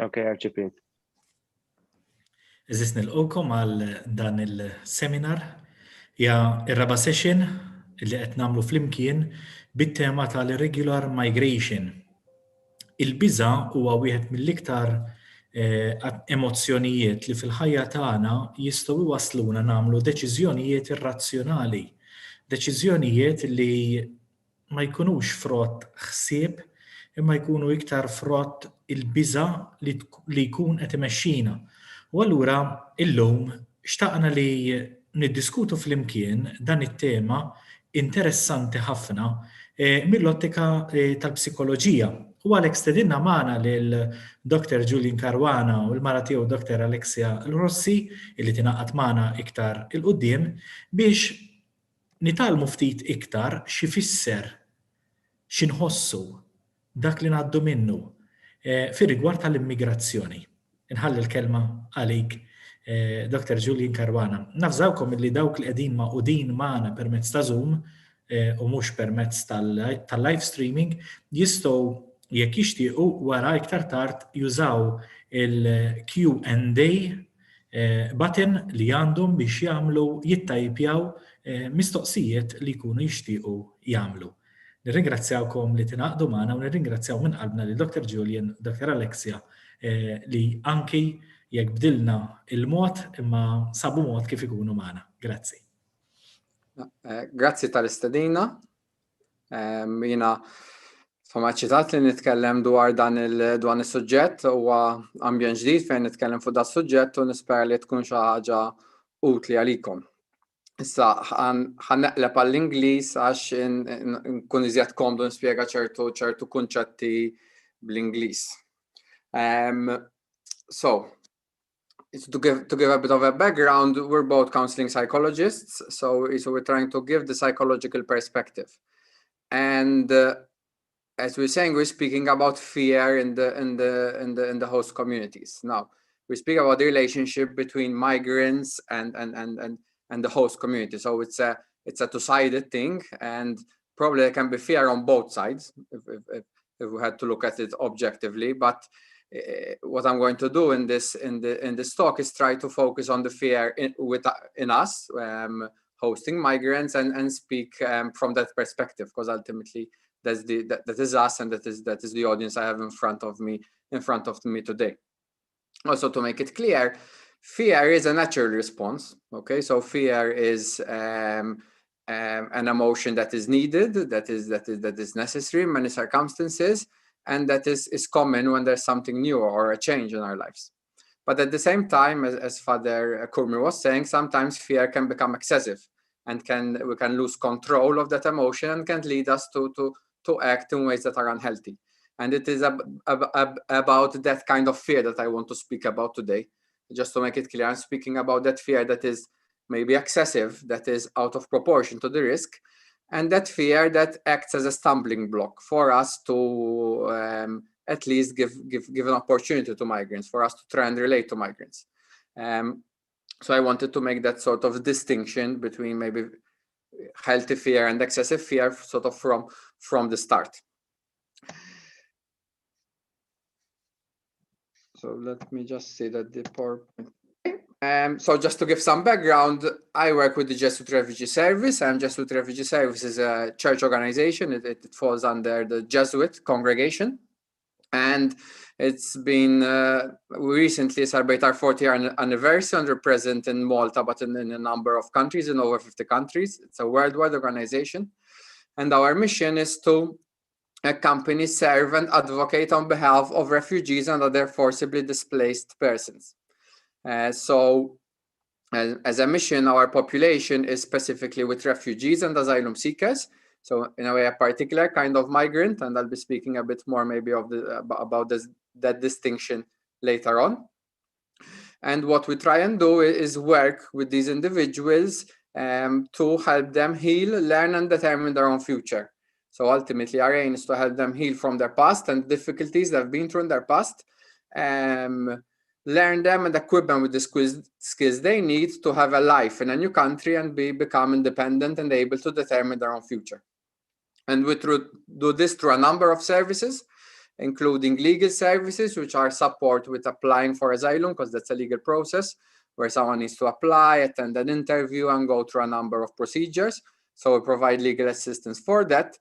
Okay, Archipit. Eżis nilqokom għal dan il-seminar. Ja ir-raba session li qed nagħmlu flimkien bit-tema tal-irregular migration. Il-biża huwa wieħed mill-iktar emozzjonijiet li fil-ħajja tagħna jistgħu iwassluna nagħmlu deċiżjonijiet irrazzjonali. Deċiżjonijiet li ma jkunux frott ħsieb imma jkunu iktar frott il-biża li jkun qed imexxina. U allura illum xtaqna li niddiskutu flimkien dan it-tema interessanti ħafna mill-ottika tal-psikoloġija. U għalhekk stedinna magħna lil Dr. Julian Caruana u l-mara tiegħu Dr. Alexia Rossi illi tingħaqad magħna iktar il-qudiem biex nitalmu ftit iktar x'ifisser x'inħossu dak li ngħaddu minnu fir-rigward tal-immigrazzjoni. Inħalli l-kelma għalik, Dr. Julian Caruana. Nafżawkom li dawk li qegħdin maqudin magħna permezz ta' Zoom u mhux permezz tal-live streaming jistgħu jekk jixtiequ wara iktar tard jużaw il-Q&A button li għandhom biex jagħmlu jittajpjaw mistoqsijiet li jkunu jixtiequ jagħmlu. Nirringrazzjawkom li tingħaqdu magħna u nirringrazzjaw minn qalbna li Dr. Julian, Dr. Alexia li anki jekk bdilna il-mod imma sabu mod kif ikunu magħna. Grazzi. Grazzi tal-istedina. Jiena ċitat li nitkellem dwar dan is-suġġett huwa ambjent ġdid fejn nitkellem fuq dan is-suġġett u nispera li tkun xi ħaġa utli għalikom. Issa ħanneqleb għall-Ingliż għax nkun iżjed komdu nispjega ċertu kunċetti bl-Ingliż. So, to give a bit of a background, we're both counseling psychologists, so we're trying to give the psychological perspective. And as we're saying, we're speaking about fear in the host communities. Now, we speak about the relationship between migrants and the host community. So it's a two-sided thing, and probably there can be fear on both sides if we had to look at it objectively. But what I'm going to do in this talk is try to focus on the fear in us hosting migrants and speak from that perspective, because ultimately that is us, and that is the audience I have in front of me today. Also, to make it clear, fear is a natural response. Okay, so fear is an emotion that is needed, that is necessary in many circumstances, and that is common when there's something new or a change in our lives. But at the same time, as Father Kurmi was saying, sometimes fear can become excessive, and we can lose control of that emotion and can lead us to act in ways that are unhealthy. And it is about that kind of fear that I want to speak about today. Just to make it clear, I'm speaking about that fear that is maybe excessive, that is out of proportion to the risk, and that fear that acts as a stumbling block for us to at least give an opportunity to migrants, for us to try and relate to migrants. So I wanted to make that sort of distinction between maybe healthy fear and excessive fear sort of from the start. So let me just say that the PowerPoint. So just to give some background, I work with the Jesuit Refugee Service, and Jesuit Refugee Service is a church organization. It falls under the Jesuit congregation, and it's been, we recently celebrate our 40th anniversary, and we're present in Malta, but in a number of countries, in over 50 countries. It's a worldwide organization, and our mission is to accompany, serve, and advocate on behalf of refugees and other forcibly displaced persons. So as a mission, our population is specifically with refugees and asylum seekers. So in a way, a particular kind of migrant, and I'll be speaking a bit more maybe about that distinction later on. And what we try and do is work with these individuals to help them heal, learn, and determine their own future. So ultimately, our aim is to help them heal from their past and difficulties they've been through in their past, learn them and equip them with the skills they need to have a life in a new country and become independent and able to determine their own future. And we do this through a number of services. including legal services, which are support with applying for asylum, because that's a legal process where someone needs to apply, attend an interview, and go through a number of procedures. So we provide legal assistance for that.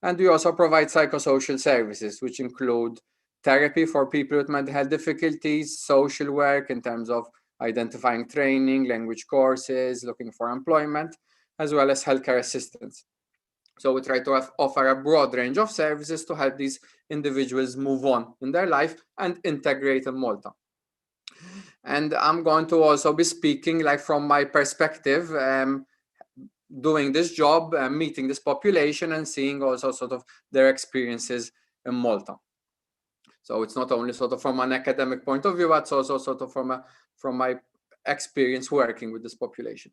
And we also provide psychosocial services, which include therapy for people with mental health difficulties, social work in terms of identifying training, language courses, looking for employment, as well as healthcare assistance. So we try to offer a broad range of services to help these individuals move on in their life and integrate in Malta. And I'm going to also be speaking, like, from my perspective, doing this job, meeting this population and seeing also sort of their experiences in Malta. So it's not only sort of from an academic point of view, but it's also sort of from my experience working with this population.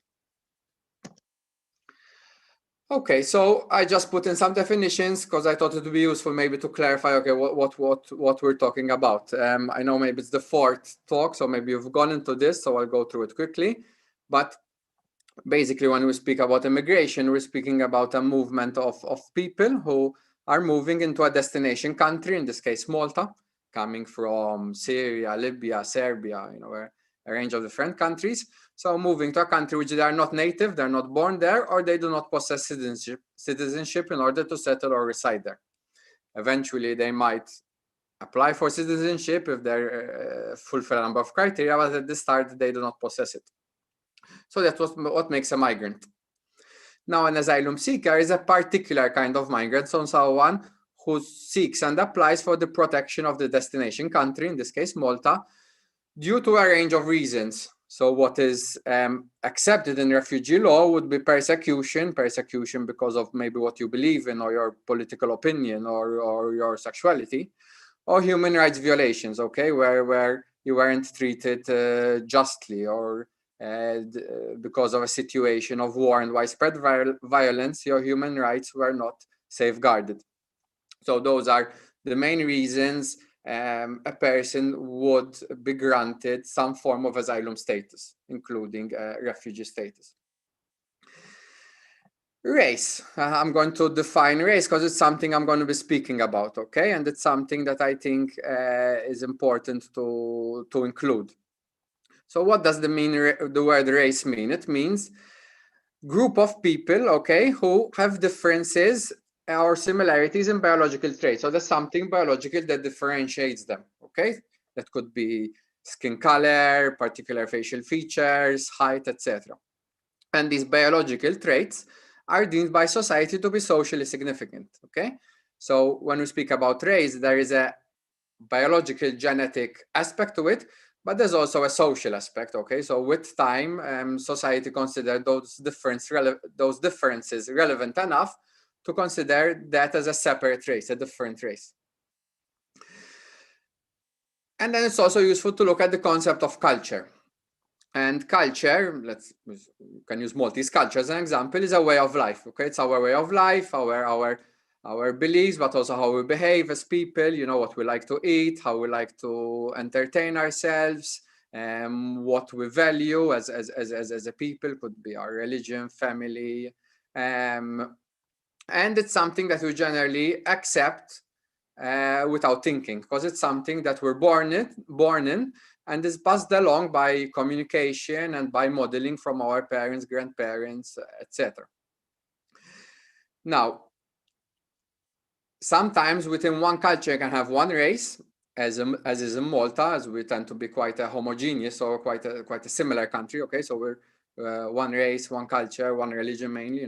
Okay, so I just put in some definitions because I thought it would be useful maybe to clarify, okay, what we're talking about. I know maybe it's the fourth talk, so maybe you've gone into this, so I'll go through it quickly. But basically, when we speak about immigration, we're speaking about a movement of people who are moving into a destination country, in this case, Malta, coming from Syria, Libya, Serbia, a range of different countries. So moving to a country which they are not native, they're not born there, or they do not possess citizenship in order to settle or reside there. Eventually, they might apply for citizenship if they fulfill a number of criteria, but at the start, they do not possess it. So that's what makes a migrant. Now, an asylum seeker is a particular kind of migrant, so someone who seeks and applies for the protection of the destination country, in this case, Malta, due to a range of reasons. So what is accepted in refugee law would be persecution because of maybe what you believe in, or your political opinion, or your sexuality, or human rights violations, okay, where you weren't treated justly, or because of a situation of war and widespread violence, your human rights were not safeguarded. So those are the main reasons a person would be granted some form of asylum status, including refugee status. Race. I'm going to define race because it's something I'm going to be speaking about, okay? And it's something that I think is important to include. So what does the word race mean? It means group of people, okay, who have differences or similarities in biological traits. So there's something biological that differentiates them, okay? That could be skin color, particular facial features, height, etc. And these biological traits are deemed by society to be socially significant, okay? So when we speak about race, there is a biological genetic aspect to it, but there's also a social aspect, okay? So with time, society considered those differences relevant enough to consider that as a separate race, a different race. And then it's also useful to look at the concept of culture. And culture, we can use Maltese culture as an example, is a way of life, okay? It's our way of life, our beliefs, but also how we behave as people, what we like to eat, how we like to entertain ourselves, what we value as a people, could be our religion, family, and it's something that we generally accept without thinking, because it's something that we're born in and is passed along by communication and by modeling from our parents, grandparents, etc. Now, sometimes within one culture you can have one race, as is in Malta, as we tend to be quite a homogeneous or quite a similar country, okay? So we're one race, one culture, one religion mainly,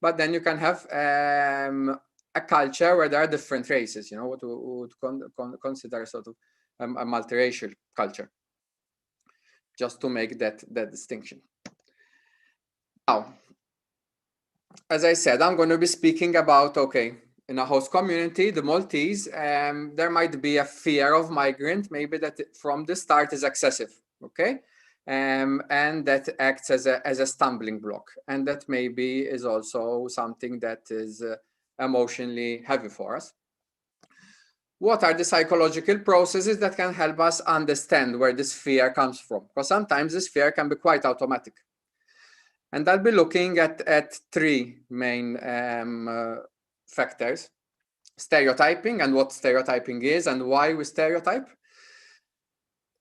But then you can have a culture where there are different races, what we would consider sort of a multiracial culture, just to make that distinction. Now, as I said, I'm going to be speaking about, okay, in a host community, the Maltese, there might be a fear of migrant, maybe that from the start is excessive, okay? And that acts as a stumbling block. And that maybe is also something that is emotionally heavy for us. What are the psychological processes that can help us understand where this fear comes from? Because sometimes this fear can be quite automatic. And I'll be looking at three main factors. stereotyping and what stereotyping is and why we stereotype.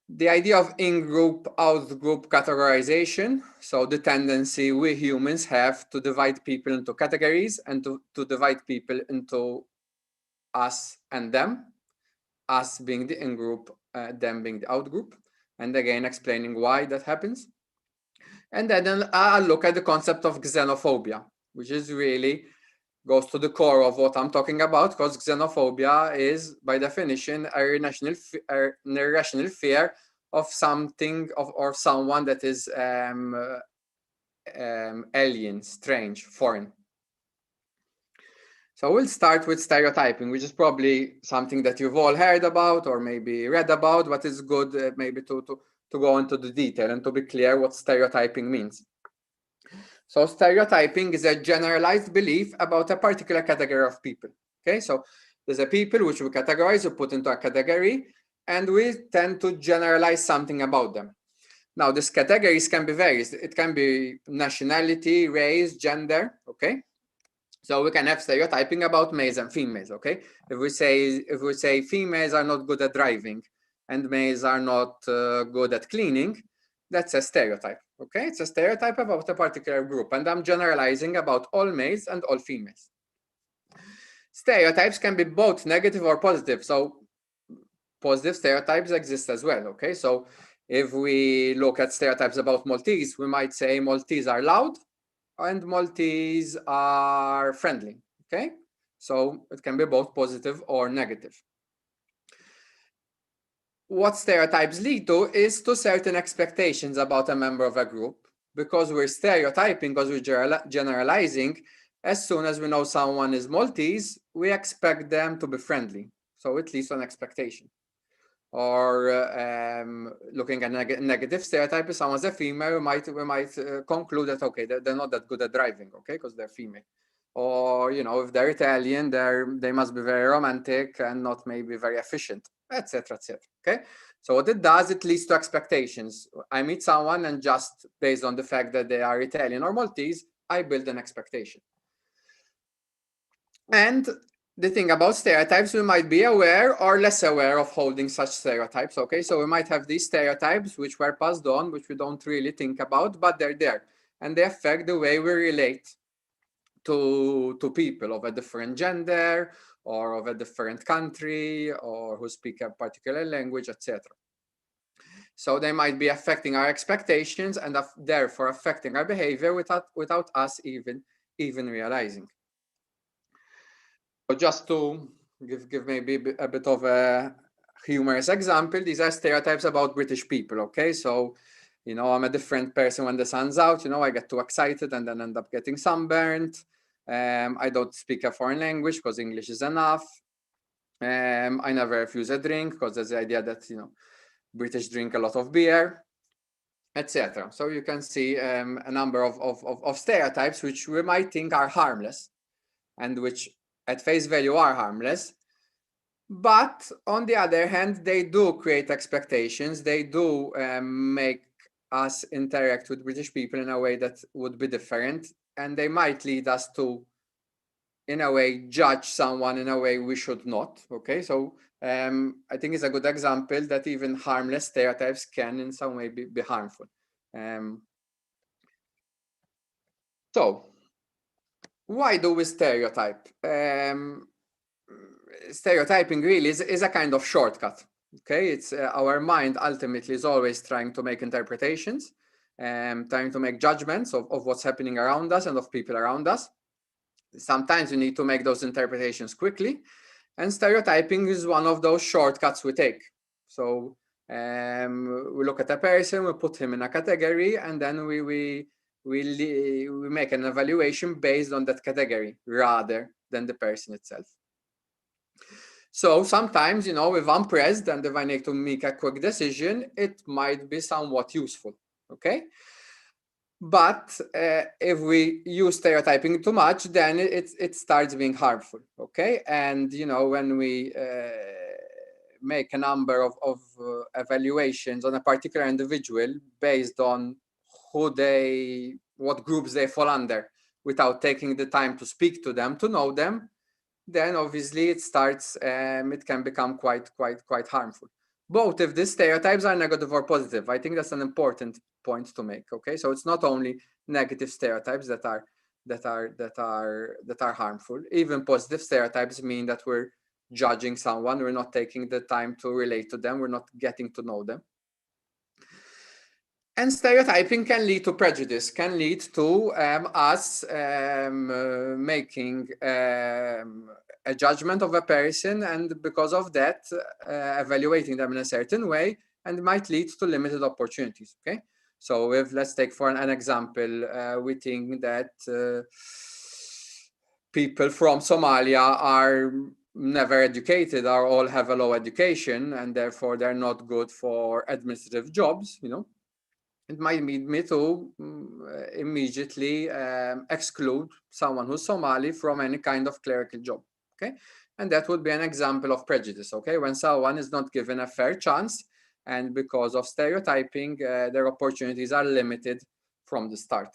The idea of in-group, out-group categorization. So the tendency we humans have to divide people into categories and to divide people into us and them, us being the in-group, them being the out-group. And again, explaining why that happens. And then I'll look at the concept of xenophobia, which is really goes to the core of what I'm talking about, because xenophobia is, by definition, an irrational fear of something or someone that is alien, strange, foreign. So we'll start with stereotyping, which is probably something that you've all heard about or maybe read about, but it's good maybe to go into the detail and to be clear what stereotyping means. So stereotyping is a generalized belief about a particular category of people. Okay, so there's a people which we categorize or put into a category, and we tend to generalize something about them. Now, these categories can be various. It can be nationality, race, gender. Okay, so we can have stereotyping about males and females. Okay, if we say females are not good at driving and males are not good at cleaning, that's a stereotype. Okay, it's a stereotype about a particular group, and I'm generalizing about all males and all females. Stereotypes can be both negative or positive. So positive stereotypes exist as well. Okay, so if we look at stereotypes about Maltese, we might say Maltese are loud and Maltese are friendly. Okay, so it can be both positive or negative. What stereotypes lead to is to certain expectations about a member of a group. Because we're stereotyping, because we're generalizing, as soon as we know someone is Maltese, we expect them to be friendly. So it leads to an expectation. Or looking at negative stereotype, if someone's a female, we might conclude that, okay, they're not that good at driving, okay, because they're female. Or, you know, if they're Italian, they must be very romantic and not maybe very efficient, etc., etc. Okay, so what it does, it leads to expectations. I meet someone, and just based on the fact that they are Italian or Maltese, I build an expectation. And the thing about stereotypes, we might be aware or less aware of holding such stereotypes. Okay, so we might have these stereotypes which were passed on, which we don't really think about, but they're there, and they affect the way we relate to people of a different gender or of a different country or who speak a particular language, etc. So they might be affecting our expectations and therefore affecting our behavior without us even realizing. So just to give maybe a bit of a humorous example, these are stereotypes about British people. Okay, so you know, I'm a different person when the sun's out. You know, I get too excited and then end up getting sunburned. I don't speak a foreign language because English is enough. I never refuse a drink because there's the idea that, you know, British drink a lot of beer, etc. So you can see a number of stereotypes which we might think are harmless and which at face value are harmless. But on the other hand, they do create expectations. They do make us interact with British people in a way that would be different. And they might lead us to, in a way, judge someone in a way we should not. Okay, so I think it's a good example that even harmless stereotypes can in some way be harmful. So why do we stereotype? Stereotyping really is a kind of shortcut. Okay, it's our mind ultimately is always trying to make interpretations, trying to make judgments of what's happening around us and of people around us. Sometimes you need to make those interpretations quickly, and stereotyping is one of those shortcuts we take. So we look at a person, we put him in a category, and then we make an evaluation based on that category rather than the person itself. So sometimes, you know, if I'm pressed and if I need to make a quick decision, it might be somewhat useful, okay? But if we use stereotyping too much, then it starts being harmful, okay? And, you know, when we make a number of evaluations on a particular individual based on what groups they fall under, without taking the time to speak to them, to know them, then obviously it starts, it can become quite harmful. Both if the stereotypes are negative or positive. I think that's an important point to make. Okay, so it's not only negative stereotypes that are harmful. Even positive stereotypes mean that we're judging someone, we're not taking the time to relate to them, we're not getting to know them. And stereotyping can lead to prejudice, can lead to us making a judgment of a person, and because of that, evaluating them in a certain way, and might lead to limited opportunities. Okay, so if, let's take for an example, we think that people from Somalia are never educated, or all have a low education, and therefore they're not good for administrative jobs, you know, it might lead me to immediately exclude someone who's Somali from any kind of clerical job. Okay, and that would be an example of prejudice. Okay, when someone is not given a fair chance, and because of stereotyping, their opportunities are limited from the start.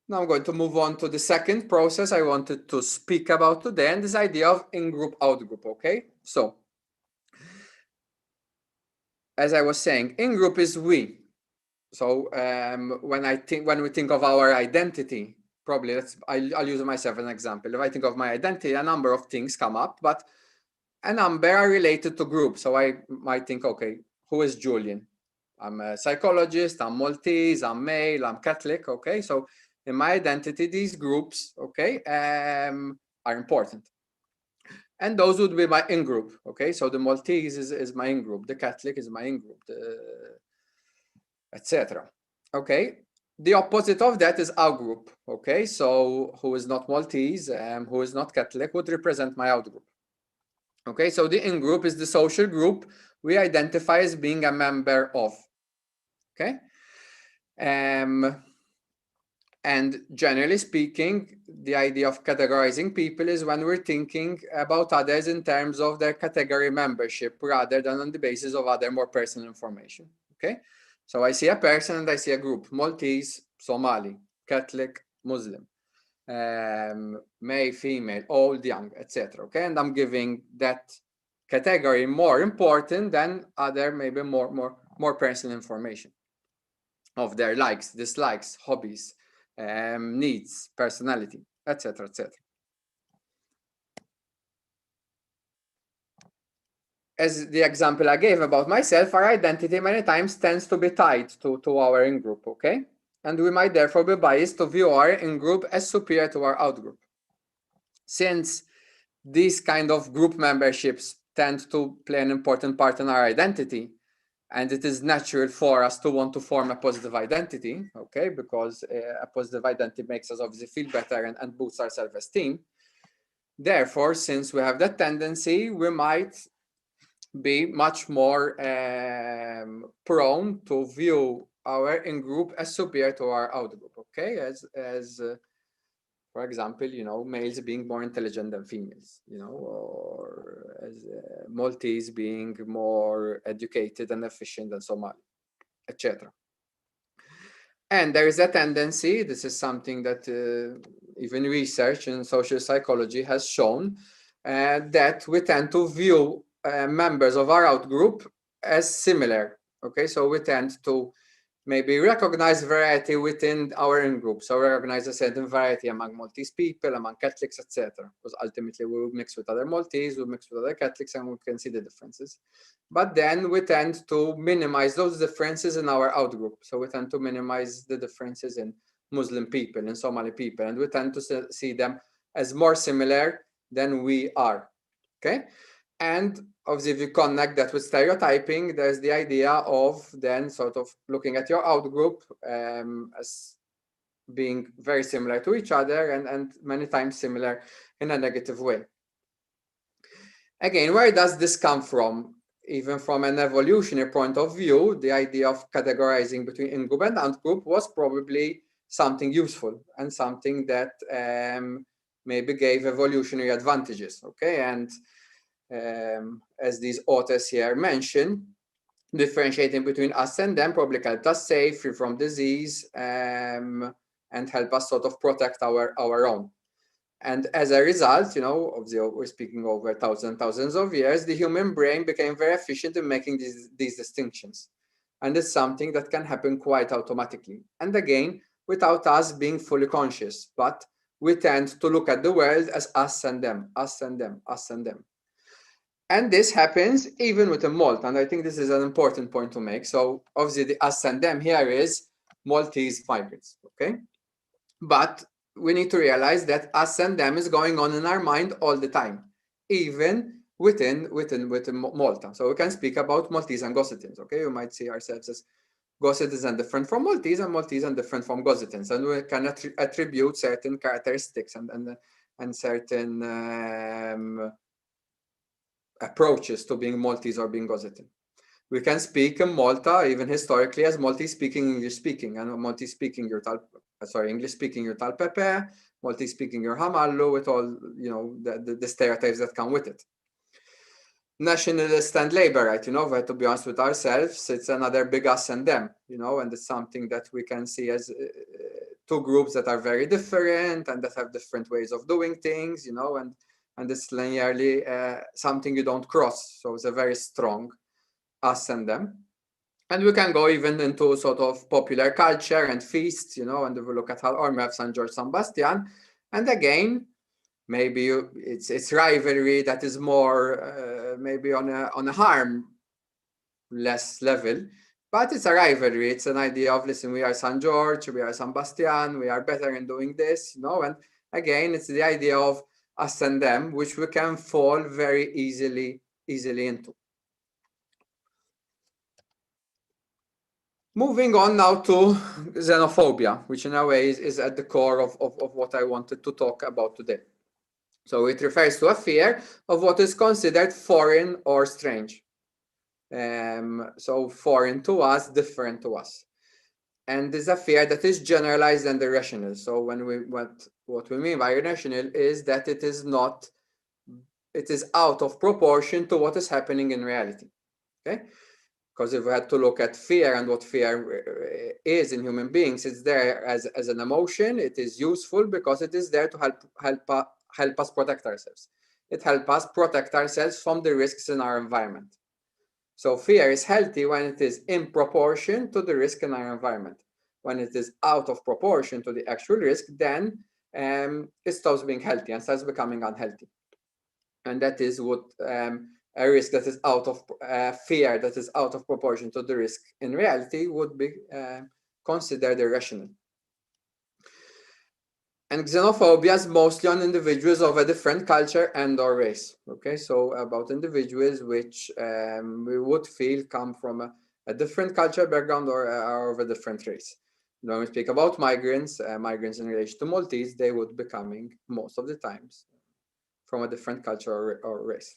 Now I'm going to move on to the second process I wanted to speak about today, and this idea of in-group, out-group. Okay, so as I was saying, in-group is we. So when we think of our identity, probably I'll use myself as an example. If I think of my identity, a number of things come up, but a number are related to groups. So I might think, okay, who is Julian? I'm a psychologist, I'm Maltese, I'm male, I'm Catholic. Okay, so in my identity, these groups, okay, are important. And those would be my in-group. Okay, so the Maltese is my in-group, the Catholic is my in-group, etc. Okay, the opposite of that is out-group. Okay, so who is not Maltese and who is not Catholic would represent my out-group. Okay, so the in-group is the social group we identify as being a member of. Okay, and generally speaking, the idea of categorizing people is when we're thinking about others in terms of their category membership rather than on the basis of other more personal information. Okay, so I see a person and I see a group: Maltese, Somali, Catholic, Muslim, male, female, old, young, etc. Okay, and I'm giving that category more important than other maybe more personal information of their likes, dislikes, hobbies, needs, personality, etc., etc. As the example I gave about myself, our identity many times tends to be tied to our in-group, okay? And we might therefore be biased to view our in-group as superior to our out-group. Since these kind of group memberships tend to play an important part in our identity, and it is natural for us to want to form a positive identity, okay, because a positive identity makes us obviously feel better and boosts our self-esteem. Therefore, since we have that tendency, we might be much more prone to view our in-group as superior to our out-group, okay, as for example, you know, males being more intelligent than females, you know, or as Maltese being more educated and efficient than Somali, etc. And there is a tendency, this is something that even research in social psychology has shown, that we tend to view members of our out-group as similar. Okay, so we tend to maybe recognize variety within our in-group. So recognize a certain variety among Maltese people, among Catholics, etc. Because ultimately we will mix with other Maltese, we'll mix with other Catholics, and we can see the differences. But then we tend to minimize those differences in our out-group. So we tend to minimize the differences in Muslim people, in Somali people, and we tend to see them as more similar than we are. Okay? And obviously, if you connect that with stereotyping, there's the idea of then sort of looking at your out-group as being very similar to each other and many times similar in a negative way. Again, where does this come from? Even from an evolutionary point of view, the idea of categorizing between in-group and out-group was probably something useful and something that maybe gave evolutionary advantages. Okay, and as these authors here mention, differentiating between us and them probably kept us safe, free from disease, and help us sort of protect our own. And as a result, you know, obviously we're speaking over thousands of years, the human brain became very efficient in making these distinctions. And it's something that can happen quite automatically. And again, without us being fully conscious, but we tend to look at the world as us and them, us and them, us and them. And this happens even with a Malt, and I think this is an important point to make. So obviously the us and them here is Maltese migrants, okay? But we need to realize that us and them is going on in our mind all the time, even within Malta. So we can speak about Maltese and Gossetins, okay? We might see ourselves as Gossetins and different from Maltese, and Maltese and different from Gossetins, and we can attribute certain characteristics and certain approaches to being Maltese or being Gossetin. We can speak in Malta, even historically, as Maltese speaking, English speaking, and Maltese speaking English speaking your tal pepe, Maltese speaking your hamallu, with all, you know, the stereotypes that come with it. Nationalist and labor, right? You know, but to be honest with ourselves, it's another big us and them, you know, and it's something that we can see as two groups that are very different and that have different ways of doing things, you know, and it's linearly something you don't cross. So it's a very strong us and them. And we can go even into sort of popular culture and feasts, you know, and if we look at how we have San George, San Bastian, and again, maybe it's rivalry that is more maybe on a harm less level, but it's a rivalry. It's an idea of, listen, we are San George, we are San Bastian, we are better in doing this, you know, and again, it's the idea of us and them, which we can fall very easily into. Moving on now to xenophobia, which in a way is at the core of what I wanted to talk about today. So it refers to a fear of what is considered foreign or strange. So foreign to us, different to us. And this is a fear that is generalized and irrational. So what we mean by irrational is that it is out of proportion to what is happening in reality. Okay? Because if we had to look at fear and what fear is in human beings, it's there as an emotion. It is useful because it is there to help us protect ourselves. It helps us protect ourselves from the risks in our environment. So fear is healthy when it is in proportion to the risk in our environment. When it is out of proportion to the actual risk, then it stops being healthy and starts becoming unhealthy. And that is what a risk that is out of fear that is out of proportion to the risk in reality would be considered irrational. And xenophobia is mostly on individuals of a different culture and or race. Okay, so about individuals which we would feel come from a different culture background or of a different race. When we speak about migrants in relation to Maltese, they would be coming most of the times from a different culture or race.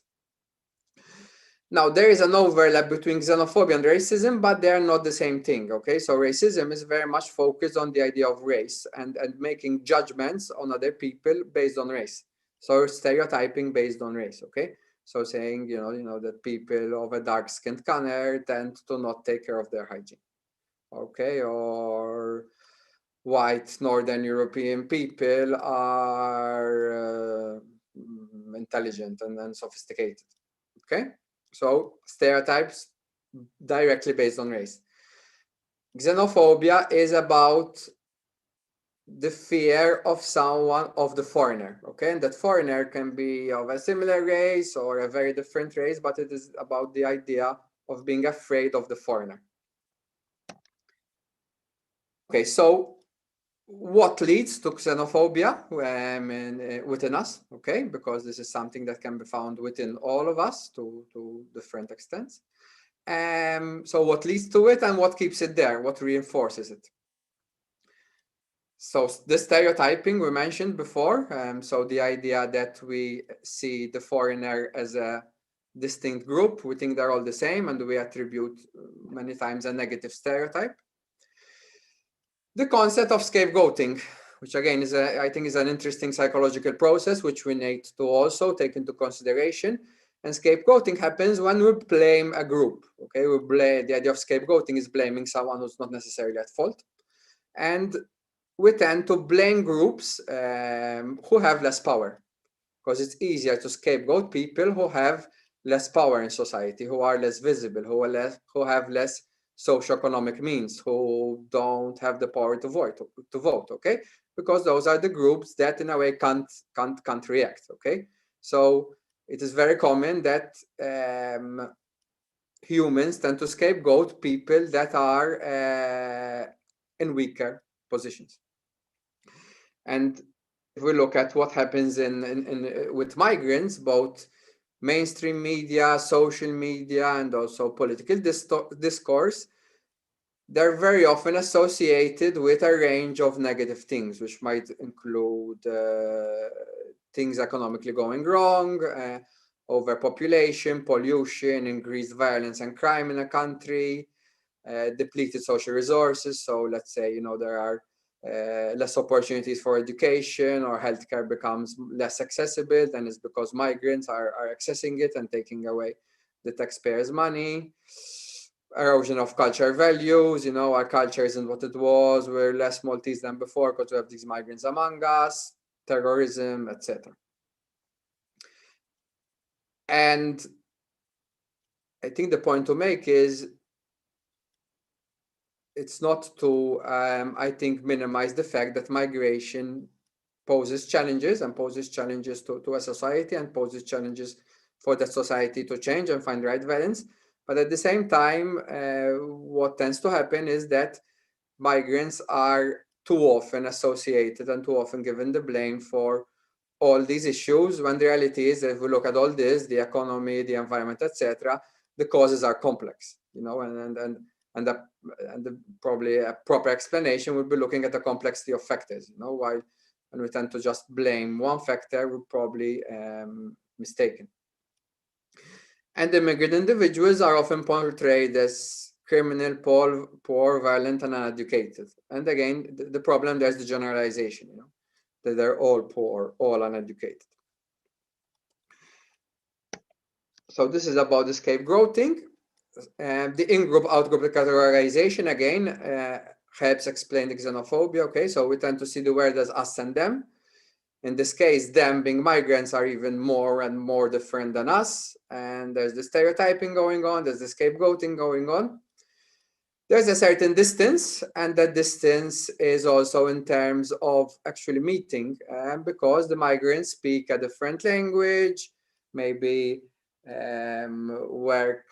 Now, there is an overlap between xenophobia and racism, but they are not the same thing, okay? So racism is very much focused on the idea of race and making judgments on other people based on race. So stereotyping based on race, okay? So saying, you know that people of a dark-skinned color tend to not take care of their hygiene, okay? Or white Northern European people are intelligent and sophisticated, okay? So stereotypes directly based on race. Xenophobia is about the fear of someone, of the foreigner, okay? And that foreigner can be of a similar race or a very different race, but it is about the idea of being afraid of the foreigner. Okay, so what leads to xenophobia within us, okay? Because this is something that can be found within all of us to different extents. So what leads to it and what keeps it there? What reinforces it? So the stereotyping we mentioned before. So the idea that we see the foreigner as a distinct group, we think they're all the same, and we attribute many times a negative stereotype. The concept of scapegoating, which again is I think is an interesting psychological process, which we need to also take into consideration. And scapegoating happens when we blame a group. Okay, the idea of scapegoating is blaming someone who's not necessarily at fault. And we tend to blame groups who have less power, because it's easier to scapegoat people who have less power in society, who are less visible, who have less socioeconomic means, who don't have the power to vote, okay? Because those are the groups that in a way can't react, okay? So it is very common that humans tend to scapegoat people that are in weaker positions. And if we look at what happens with migrants, both mainstream media, social media, and also political discourse, they're very often associated with a range of negative things, which might include things economically going wrong, overpopulation, pollution, increased violence and crime in a country, depleted social resources. So let's say, you know, there are less opportunities for education, or healthcare becomes less accessible, and it's because migrants are accessing it and taking away the taxpayers' money. Erosion of cultural values, you know, our culture isn't what it was, we're less Maltese than before because we have these migrants among us, terrorism, etc. And I think the point to make is it's not to, I think, minimize the fact that migration poses challenges to a society, and poses challenges for that society to change and find the right balance. But at the same time, what tends to happen is that migrants are too often associated and too often given the blame for all these issues, when the reality is that if we look at all this, the economy, the environment, etc., the causes are complex, you know, and probably a proper explanation would be looking at the complexity of factors, you know, while when we tend to just blame one factor, we're probably mistaken. And immigrant individuals are often portrayed as criminal, poor, violent, and uneducated. And again, the problem there's the generalization, you know, that they're all poor, all uneducated. So this is about the scapegoating. The in-group, out-group categorization, again, helps explain the xenophobia, okay? So we tend to see the word as us and them. In this case, them being migrants are even more and more different than us. And there's the stereotyping going on, there's the scapegoating going on. There's a certain distance, and that distance is also in terms of actually meeting, because the migrants speak a different language, maybe work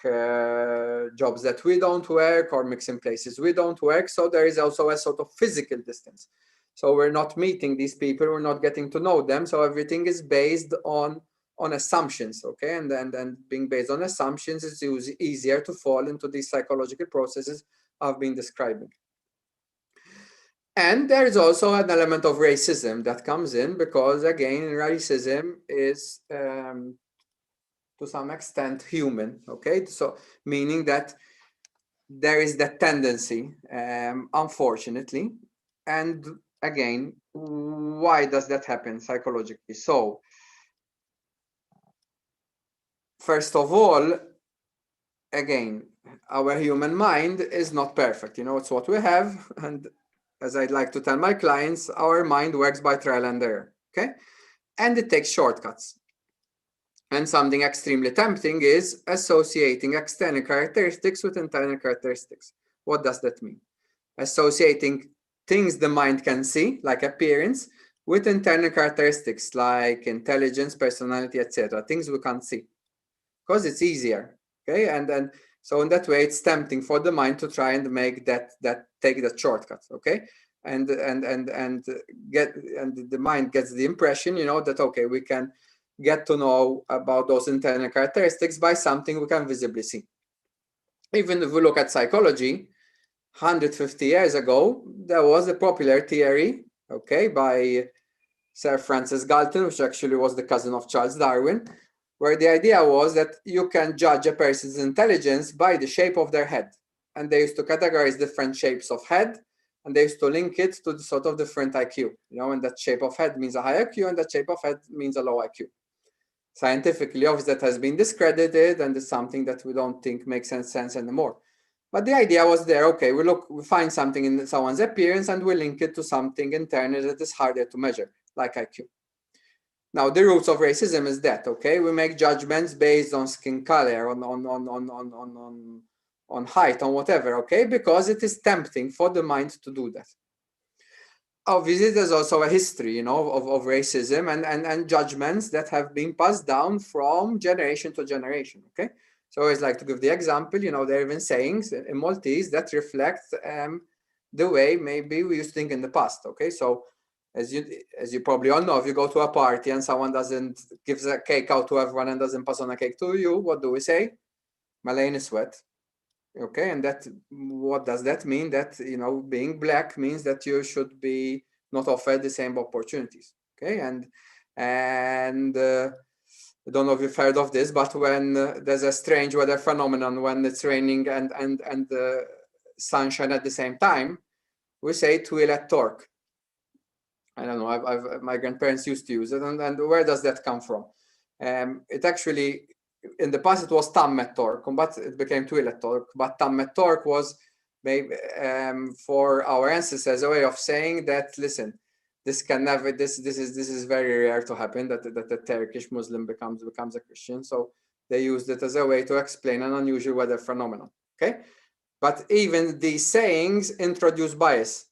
jobs that we don't work, or mix in places we don't work. So there is also a sort of physical distance. So we're not meeting these people, we're not getting to know them. So everything is based on assumptions, okay? And then being based on assumptions, it's easier to fall into these psychological processes I've been describing. And there is also an element of racism that comes in, because again, racism is to some extent human, okay? So meaning that there is that tendency, unfortunately. And again, why does that happen psychologically? So first of all, again, our human mind is not perfect, you know, it's what we have. And as I'd like to tell my clients, our mind works by trial and error, okay? And it takes shortcuts. And something extremely tempting is associating external characteristics with internal characteristics. What does that mean? Associating things the mind can see, like appearance, with internal characteristics like intelligence, personality, etc. Things we can't see, because it's easier, okay? And then so in that way, it's tempting for the mind to try and make take that shortcut, okay? And the mind gets the impression, you know, that okay, we can get to know about those internal characteristics by something we can visibly see. Even if we look at psychology, 150 years ago, there was a popular theory, okay, by Sir Francis Galton, which actually was the cousin of Charles Darwin, where the idea was that you can judge a person's intelligence by the shape of their head. And they used to categorize different shapes of head, and they used to link it to the sort of different IQ. You know, and that shape of head means a high IQ, and that shape of head means a low IQ. Scientifically, obviously, that has been discredited, and it's something that we don't think makes sense anymore. But the idea was there, okay, we find something in someone's appearance and we link it to something internal that is harder to measure, like IQ. Now, the roots of racism is that, okay, we make judgments based on skin color, on height, on whatever, okay, because it is tempting for the mind to do that. Obviously, there's also a history, of racism and judgments that have been passed down from generation to generation, okay? So I always like to give the example, there are even sayings in Maltese that reflect the way maybe we used to think in the past, okay? So as you probably all know, if you go to a party and someone gives a cake out to everyone and doesn't pass on a cake to you, what do we say? Malayan is wet. Okay, and what does that mean? That being black means that you should be not offered the same opportunities. Okay, and I don't know if you've heard of this, but when there's a strange weather phenomenon, when it's raining and sunshine at the same time, we say "tuil at torque." I don't know. My grandparents used to use it, and where does that come from? It actually, in the past, it was tam et torque, but it became tuil et torque. But tam et torque was maybe for our ancestors a way of saying that, listen, this can never. This is very rare to happen. That a Turkish Muslim becomes a Christian. So they used it as a way to explain an unusual weather phenomenon. Okay, but even these sayings introduce bias,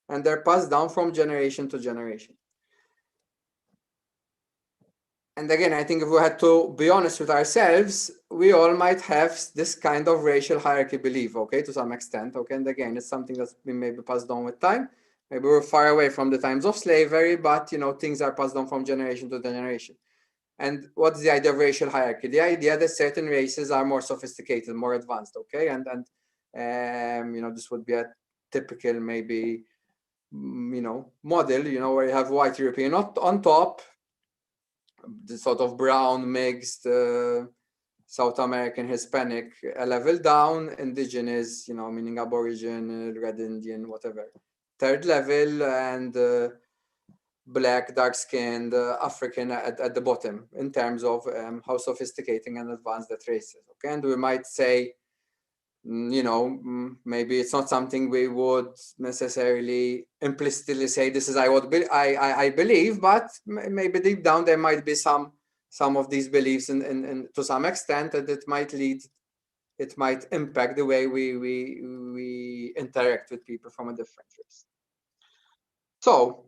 and they're passed down from generation to generation. And again, I think if we had to be honest with ourselves, we all might have this kind of racial hierarchy belief, okay, to some extent, okay? And again, it's something that's been maybe passed down with time. Maybe we're far away from the times of slavery, but, things are passed down from generation to generation. And what's the idea of racial hierarchy? The idea that certain races are more sophisticated, more advanced, okay? And this would be a typical maybe, model, where you have white European on top, the sort of brown mixed South American Hispanic a level down, indigenous, meaning Aboriginal, Red Indian, whatever. Third level, and black, dark-skinned African at the bottom in terms of how sophisticated and advanced that race is. Okay, and we might say, maybe it's not something we would necessarily implicitly say this is I believe, but maybe deep down there might be some of these beliefs and to some extent that it might impact the way we interact with people from a different race. So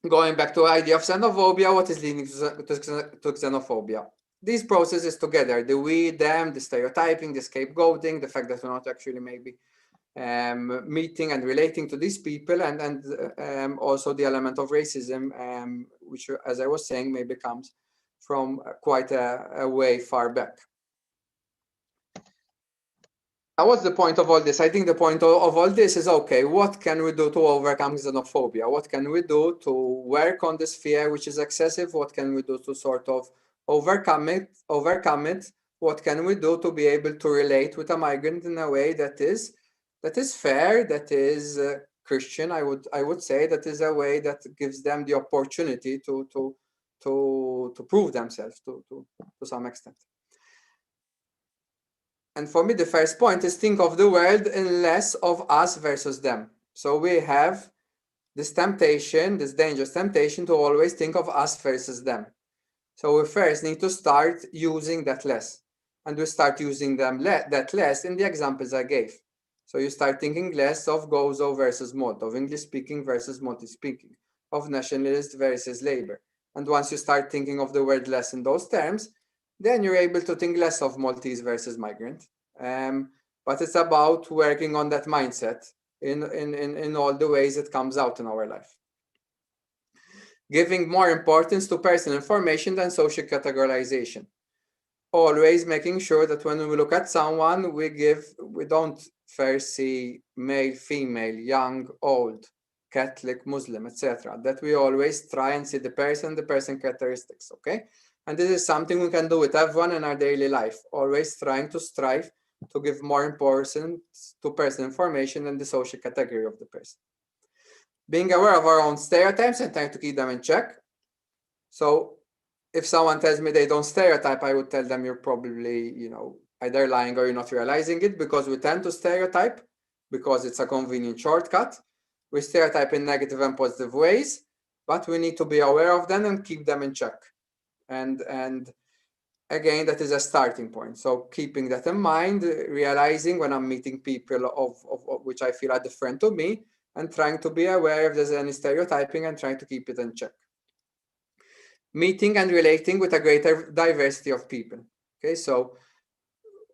going back to the idea of xenophobia, what is leading to xenophobia? These processes together, the we, them, the stereotyping, the scapegoating, the fact that we're not actually maybe meeting and relating to these people, and also the element of racism, which, as I was saying, maybe comes from quite a way far back. Now, what's the point of all this? I think the point of all this is, okay, what can we do to overcome xenophobia? What can we do to work on this fear, which is excessive? What can we do to sort of overcome it? What can we do to be able to relate with a migrant in a way that is fair, that is Christian? I would say that is a way that gives them the opportunity to prove themselves to some extent. And for me, the first point is think of the world in less of us versus them. So we have this temptation, this dangerous temptation to always think of us versus them. So we first need to start using that less. And we start using that less in the examples I gave. So you start thinking less of Gozo versus Mod, of English speaking versus Maltese speaking, of nationalist versus labor. And once you start thinking of the word less in those terms, then you're able to think less of Maltese versus migrant. But it's about working on that mindset in all the ways it comes out in our life. Giving more importance to personal information than social categorization. Always making sure that when we look at someone, we don't first see male, female, young, old, Catholic, Muslim, etc. That we always try and see the person characteristics, okay? And this is something we can do with everyone in our daily life, always trying to strive to give more importance to personal information than the social category of the person. Being aware of our own stereotypes and trying to keep them in check. So if someone tells me they don't stereotype, I would tell them you're probably, either lying or you're not realizing it, because we tend to stereotype because it's a convenient shortcut. We stereotype in negative and positive ways, but we need to be aware of them and keep them in check. And again, that is a starting point. So keeping that in mind, realizing when I'm meeting people of which I feel are different to me, and trying to be aware if there's any stereotyping and trying to keep it in check. Meeting and relating with a greater diversity of people. Okay, so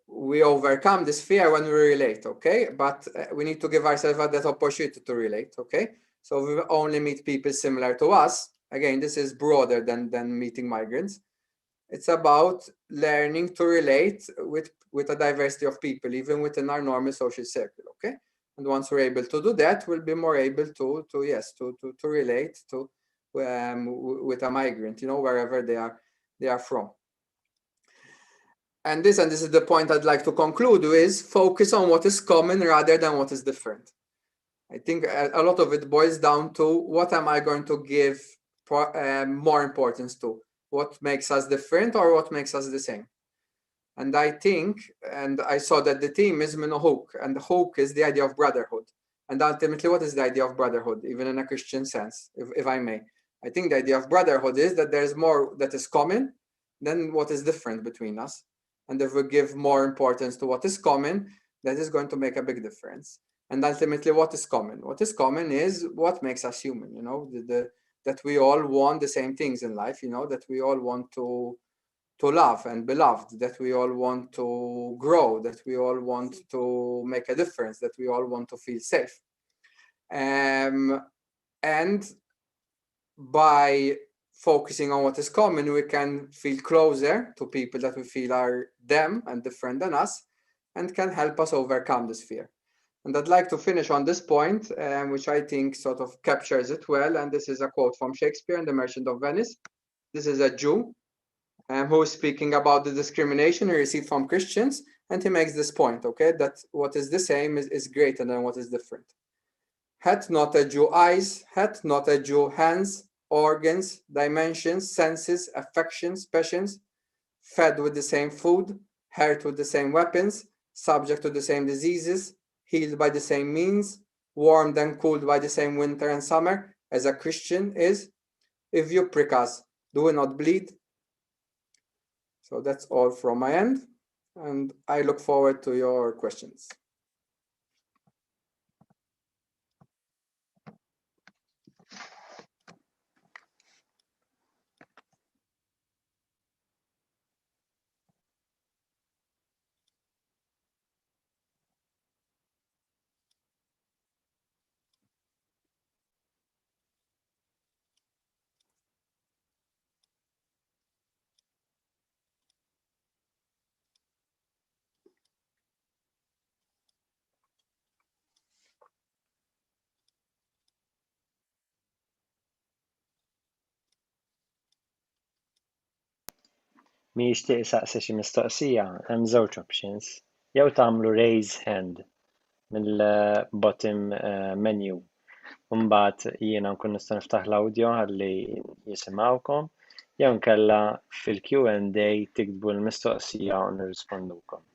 we overcome this fear when we relate, okay? But we need to give ourselves that opportunity to relate, okay? So we only meet people similar to us. Again, this is broader than meeting migrants. It's about learning to relate with a diversity of people, even within our normal social circle, okay? And once we're able to do that, we'll be more able to relate to with a migrant, you know, wherever they are from. And this is the point I'd like to conclude with: focus on what is common rather than what is different. I think a lot of it boils down to what am I going to give more importance to? What makes us different or what makes us the same? And I think, and I saw that the theme is hook, and the hook is the idea of brotherhood. And ultimately, what is the idea of brotherhood, even in a Christian sense, if I may? I think the idea of brotherhood is that there's more that is common than what is different between us. And if we give more importance to what is common, that is going to make a big difference. And ultimately, what is common? What is common is what makes us human, you know, that we all want the same things in life, you know, that we all want to love and be loved, that we all want to grow, that we all want to make a difference, that we all want to feel safe. And by focusing on what is common, we can feel closer to people that we feel are them and different than us, and can help us overcome this fear. And I'd like to finish on this point, which I think sort of captures it well. And this is a quote from Shakespeare in The Merchant of Venice. This is a Jew who is speaking about the discrimination he received from Christians. And he makes this point, okay, that what is the same is greater than what is different. Hath not a Jew eyes? Hath not a Jew hands, organs, dimensions, senses, affections, passions, fed with the same food, hurt with the same weapons, subject to the same diseases, healed by the same means, warmed and cooled by the same winter and summer, as a Christian is? If you prick us, do we not bleed? So that's all from my end, and I look forward to your questions. Min jixtieq isaqsi xi mistoqsija, hemm żewġ options. Jew tagħmlu raise hand mill-bottom menu. U mbagħad jiena nkun nista' niftaħ l-awdjo ħalli jisimgħukom, jew inkella fil-Q&A tiktbu l-mistoqsija u nirrispondukom.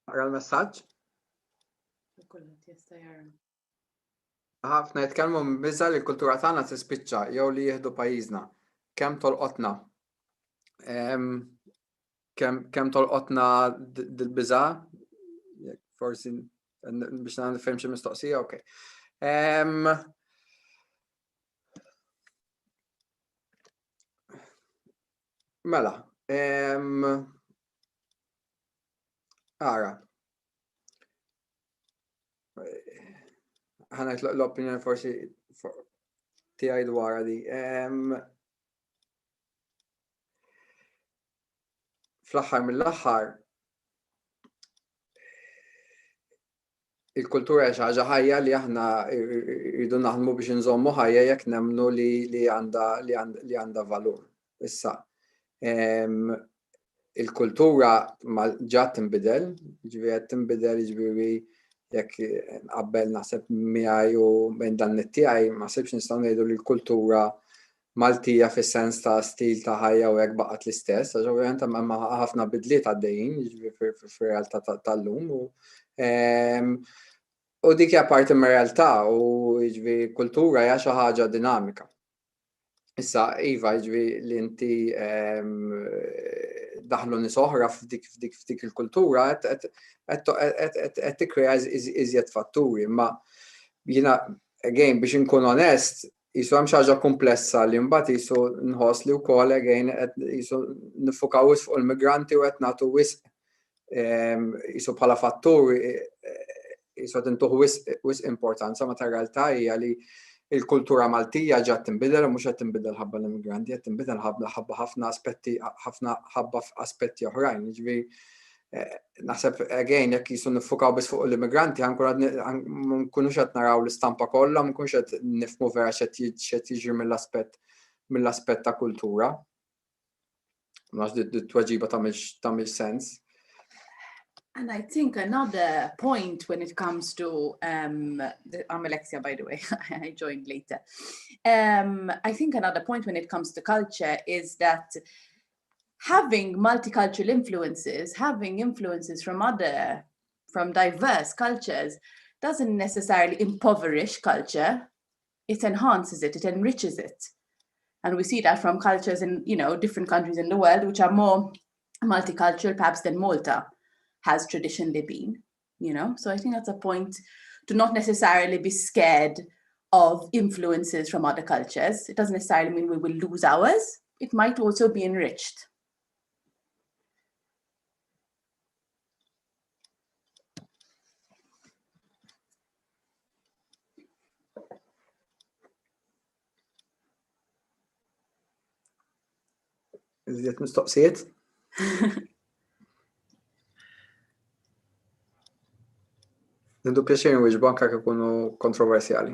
Ara l-messaġġ? Ħafna jitkellmu biża li l-kultura tagħna tispiċċa jew li jieħdu pajjiżna. Kemm tolqotna. kemm tolqotna dil-biża' forsi biex nifhem xi mistoqsija, okay. Mela, ara. Ħanajt l-opinjoni forsi tiegħi dwar di. Fl-aħħar mill-aħħar il-kultura hija xi ħaġa ħajja li aħna rridu naħdmu biex inżommu ħajja jekk nemmnu li għandha valur. Issa, il-kultura ġat tinbidel, jiġifieri qed tinbidel, jiġifieri jekk nqabbel naħseb miegħi u bejn dan it-tiegħi ma sibx nistgħu ngħidu li l-kultura Maltija fis-sens ta' stil ta' ħajja u hekk baqgħet l-istess, għax ovvjament hemm ħafna bidliet għaddejjin, jiġifieri fir-realtà tal-lum u dik hija parti mir-realtà u jiġifieri kultura hija xi ħaġa dinamika. Issa iva jiġifieri li inti daħlu nies oħra f'dik il-kultura qed tikkrea iżjed fatturi, imma jiena again biex inkun onest jisu hemm xi ħaġa komplessa li mbagħad jisu nħoss li wkoll again qed jisu nifukaw wisq fuq il-migranti u qed nagħtu wisq jisu bħala fattur jisu qed intuħ wisq importanza meta r-realtà hija li il-kultura Maltija ġat tinbidel u mhux qed tinbidel ħabba l-immigranti, qed tinbidel ħabba ħafna aspetti oħrajn. Jiġifieri naħseb again jekk jisu nifukaw biss fuq l-immigranti ma nkunux qed naraw l-istampa kollha, ma nkunux qed nifhmu vera x'qed jiġri mill-aspett ta' kultura. Ma nafx dit-tweġiba tagħmel sens. And I think another point when it comes to, I'm Alexia, by the way, I joined later. I think another point when it comes to culture is that having multicultural influences, having influences from diverse cultures, doesn't necessarily impoverish culture. It enhances it, it enriches it. And we see that from cultures in, different countries in the world, which are more multicultural perhaps than Malta has traditionally been, So I think that's a point to not necessarily be scared of influences from other cultures. It doesn't necessarily mean we will lose ours. It might also be enriched. Iżjed mistoqsijiet? Nindu pjaċir nwieġbu anke jekk ikunu kontroversjali.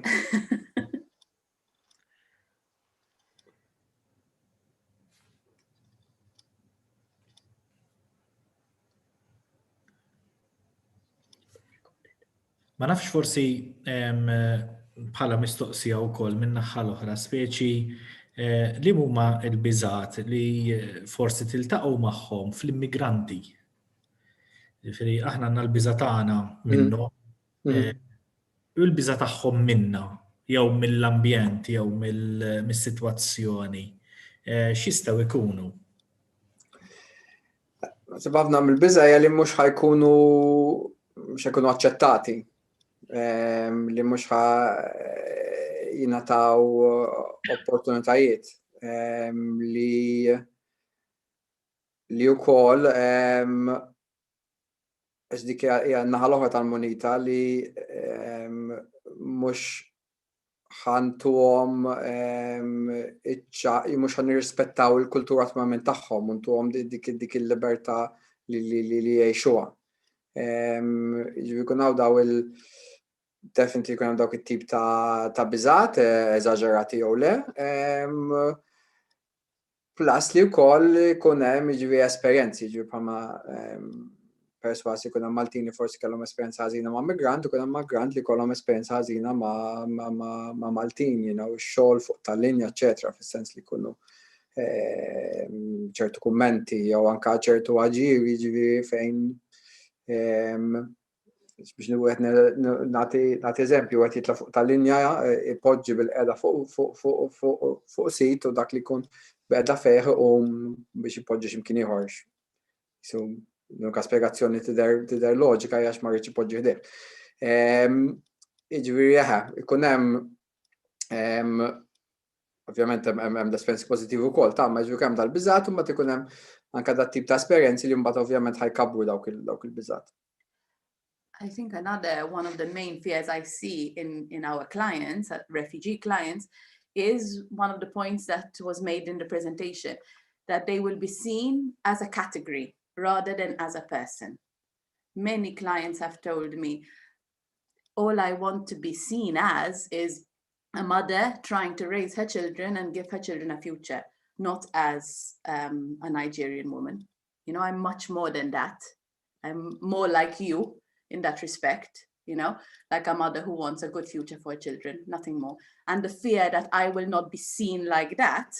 Ma nafx forsi bħala mistoqsija wkoll minn naħa l-oħra speċi li huma l-biżgħat li forsi tiltaqgħu magħhom fl-immigranti. Jiġifieri aħna għandna l-biża' tagħna minnhom u l-biża' tagħhom minna jew mill-ambjent jew mis-sitwazzjoni. X'jistgħu jkunu? Ħafna mill-biża' hija li mhux ħajkunu aċċettati, li mhux jingħataw opportunitajiet li wkoll għax dik hija n-naħa l-oħra tal-munita li mhux ħantuhom mhux ħanirrispettaw il-kultura totalment tagħhom u ntuhom dik il-libertà li jgħixuha. Jiġifieri jkun hawn definitely jkun hemm dawk it-tip ta' biżgħat eżaġerati jew le. Plus li wkoll ikun hemm jiġifieri esperjenzi, jiġifieri bħalma perswas ikun hemm Maltin li forsi kellhom esperjenza ħażina ma' migrant, ikun hemm migrant li jkollhom esperjenza ħażina ma' Maltin, x-xogħol fuq tal-linja, eċetera, fis-sens li jkunu ċertu kummenti jew anke ċertu aġir jiġifieri fejn biex nagħti eżempju qed jitla' fuq tal-linja ipoġġi bil-qiegħda fuq sit u dak li jkun b'qiegħda fejn biex ipoġġi x'imkien ieħor. So, l-unika spjegazzjoni tidher loġika hija ma rridx ipoġġi ħdejh. Jiġifieri ikun hemm ovvjament hemm l-esperjenzi pożittivi wkoll ta' ma jiġifieri hemm dal-biżgħat u mbagħad ikun hemm anke dat tip ta' esperjenzi li mbagħad ovvjament ħajkabru dawk il-biżgħat. I think one of the main fears I see in our clients, refugee clients, is one of the points that was made in the presentation, that they will be seen as a category rather than as a person. Many clients have told me, all I want to be seen as is a mother trying to raise her children and give her children a future, not as a Nigerian woman. You know, I'm much more than that. I'm more like you in that respect, you know, like a mother who wants a good future for her children, nothing more. And the fear that I will not be seen like that,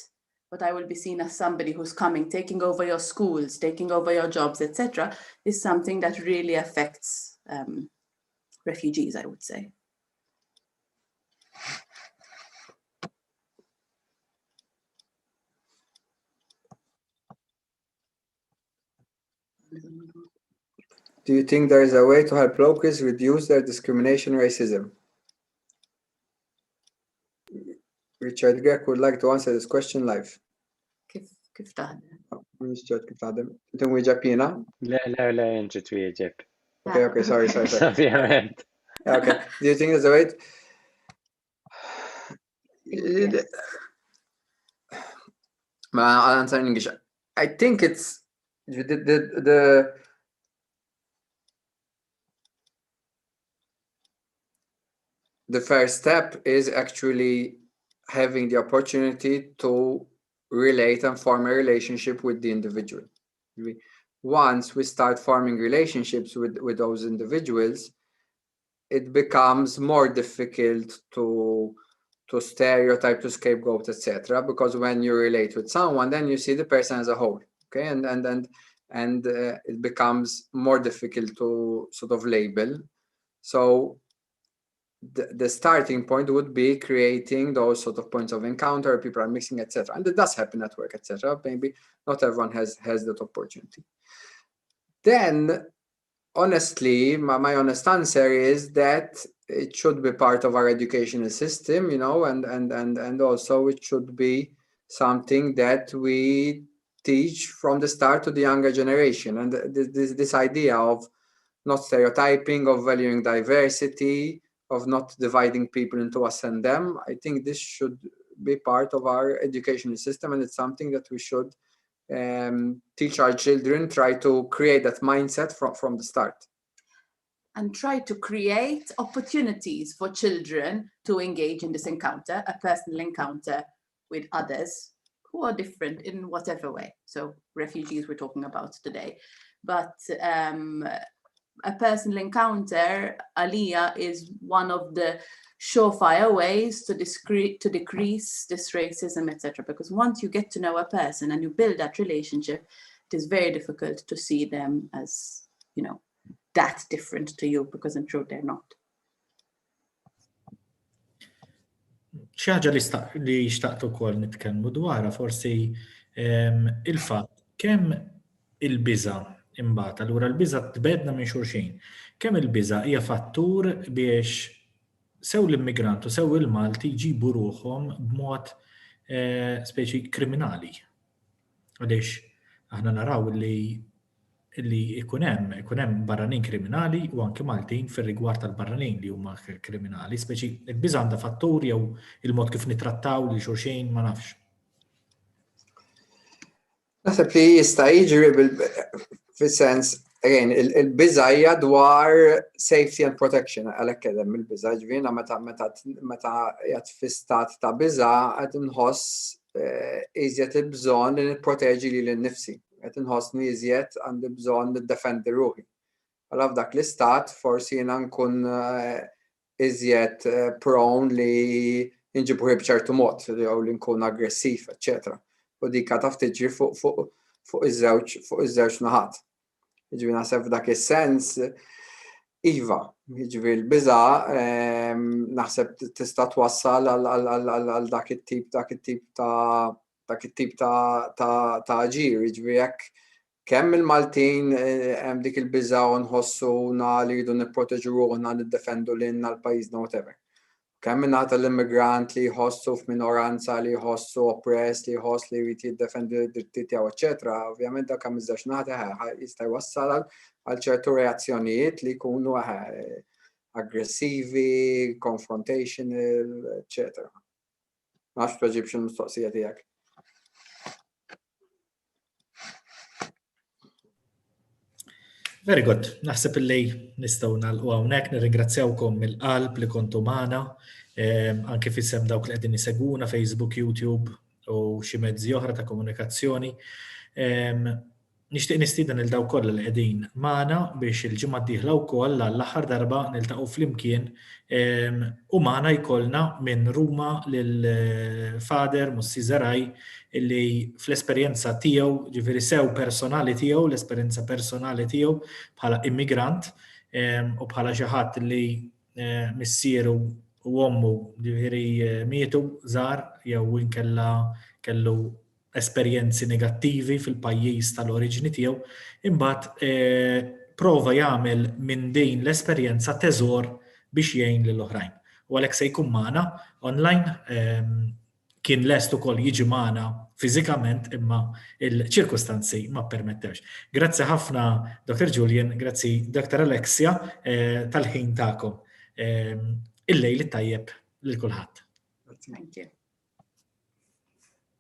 but I will be seen as somebody who's coming, taking over your schools, taking over your jobs, etc., is something that really affects refugees, I would say. Do you think there is a way to help locals reduce their discrimination and racism? Richard Grech would like to answer this question live. Kif taħdem? Richard, kif taħdem? Inti wieġeb jiena? Le, inti twieġeb. Okay, sorry. Ovvjament. Okay. Do you think there's a way? Yes. I'll answer in English. I think it's the first step is actually having the opportunity to relate and form a relationship with the individual. Once we start forming relationships with those individuals, it becomes more difficult to stereotype, to scapegoat, etc. Because when you relate with someone, then you see the person as a whole. Okay, and it becomes more difficult to sort of label. So the starting point would be creating those sort of points of encounter, people are mixing, etc. And it does happen at work, etc. Maybe not everyone has that opportunity. Then, honestly, my honest answer is that it should be part of our educational system, you know, and also it should be something that we teach from the start to the younger generation. And this idea of not stereotyping, of valuing diversity, of not dividing people into us and them, I think this should be part of our educational system, and it's something that we should teach our children, try to create that mindset from the start. And try to create opportunities for children to engage in this encounter, a personal encounter with others who are different in whatever way. So refugees we're talking about today. But a personal encounter, Aliyah, is one of the surefire ways to decrease this racism, etc. Because once you get to know a person and you build that relationship, it is very difficult to see them as, you know, that different to you, because in truth they're not. Xi ħaġa li xtaqtu wkoll nitkellmu dwarha forsi il-fatt kemm il-biża' imbagħad, allura l-biża' tbedna minn xulxin. Kemm il-biża' hija fattur biex sew l-immigranti u sew il-Malti jġibu ruħhom b'mod speċi kriminali. Għaliex aħna naraw li ikun hemm barranin kriminali u anke Maltin fir-rigward tal-barranin li huma kriminali, speċi il-biża' għandha fattur jew il-mod kif nitrattaw lil xulxin ma nafx. Naħseb li jista' jiġri fis-sens, again, il-biża' hija dwar safety and protection, għalhekk hemm il-biża' ġifieri meta qiegħed fi stat ta' biża' qed inħoss iżjed il-bżonn li nipproteġi lili nnifsi. Qed inħossni iżjed għandi bżonn niddefendi ruħi. Allura f'dak l-istat forsi jiena nkun iżjed prone li nġib ruħi b'ċertu mod, jew li nkun aggressiv, eċċetera. U dik taf tiġri fuq iż-żewġ naħat. Jiġifieri naħseb f'dak is-sens iva, jiġifieri l-biża' naħseb tista' twassal għal dak it-tip ta' aġir, jiġifieri kemm il-Maltin hemm dik il-biża u nħossuna li jridu nipproteġu ruħna niddefendu lilna l-pajjiżna whatever. Kemm minnaħa tal-immigrant li jħossu f'minoranza li jħossu oppress li jħoss li jrid jiddefendi d-drittijiet tiegħu, eċetera, ovvjament dak hemm iż-żewġ naħat jista' jwassal għal ċertu reazzjonijiet li jkunu aggressivi, confrontational, eċetera. Nafx tweġibx il-mistoqsija tiegħek. Very good. Naħseb illi nistgħu nagħlqu hawnhekk, nirringrazzjawkom mill-qalb li kontu magħna, anke fissem dawk li qegħdin isegwuna Facebook, YouTube u xi mezzi oħra ta' komunikazzjoni. Nixtieq nistieden il daw kollha li qegħdin magħna biex il-ġimgħa d-dieħla wkoll l-aħħar darba niltaqgħu flimkien u magħna jkollna minn Ruma lil Fader Mussi Zaraj illi fl-esperjenza tiegħu, ġifieri sew personali tiegħu, l-esperjenza personali tiegħu bħala immigrant u bħala xi ħadd li missieru u ommu ġifieri mietu żgħar jew inkella kellu esperjenzi negattivi fil-pajjiż tal-oriġini tiegħu, imbagħad prova jagħmel minn din l-esperjenza teżor biex jgħin lill-oħrajn. U għalhekk se jkun magħna online, kien lest ukoll jiġi magħna fiżikament imma il-ċirkustanzi ma permettewx. Grazzi ħafna Dr. Julian, grazzi Dr. Alexia tal-ħin tagħkom. Il-lejl tajjeb lil kulħadd. Thank you.